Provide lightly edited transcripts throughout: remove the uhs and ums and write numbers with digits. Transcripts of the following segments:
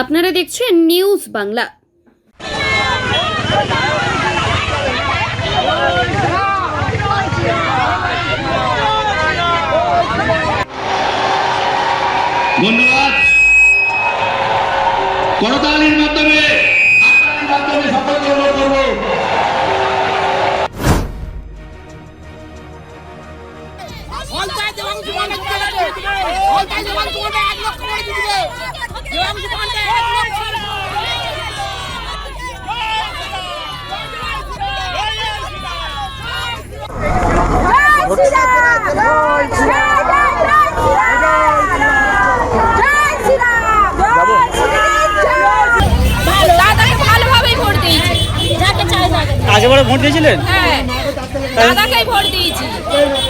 আপনারা দেখছেন নিউজ বাংলা। ধন্যবাদ। করতালির মাধ্যমে সকলকে অনুরোধ করব। আগে বড় ভোট দিয়েছিলেন? হ্যাঁ, দাদাকেই ভোট দিয়েছি।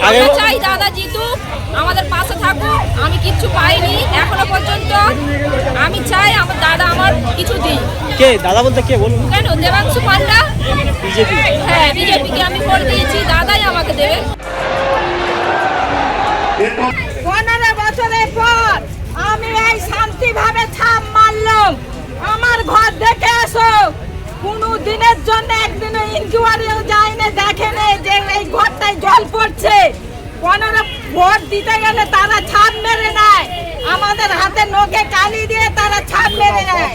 আমরা চাই দাদা জিতুক, আমাদের পাশে থাকুক। আমি কিচ্ছু পাইনি এখনো পর্যন্ত। আমি চাই আমার দাদা আমার কিছু দিই। কে দাদা বলতে কে বলুন? কেন দেবাংশু পান্ডা বিজেপি? হ্যাঁ, বিজেপিকে আমি ভোট দিয়েছি, দাদাই আমাকে দেবে। 15 বছরের পর আমি এই শান্তিভাবে ছাপ মারলাম। আমার ঘর দেখে আসো, কোনো দিনের জন্য একদিনও ইনকোয়ারিও যায়নি, দেখেনি যে এই ঘরটায় জল পড়ছে। 15 ভোট দিতে গেলে তারা ছাপ মেরে নেয়, আমাদের হাতে নখে কালি দিয়ে তারা ছাপ মেরে নেয়।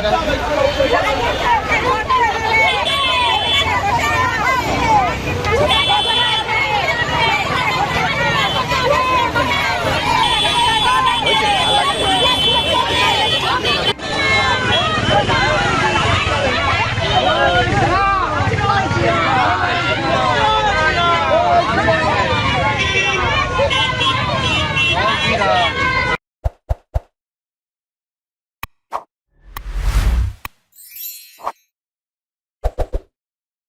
আমাদের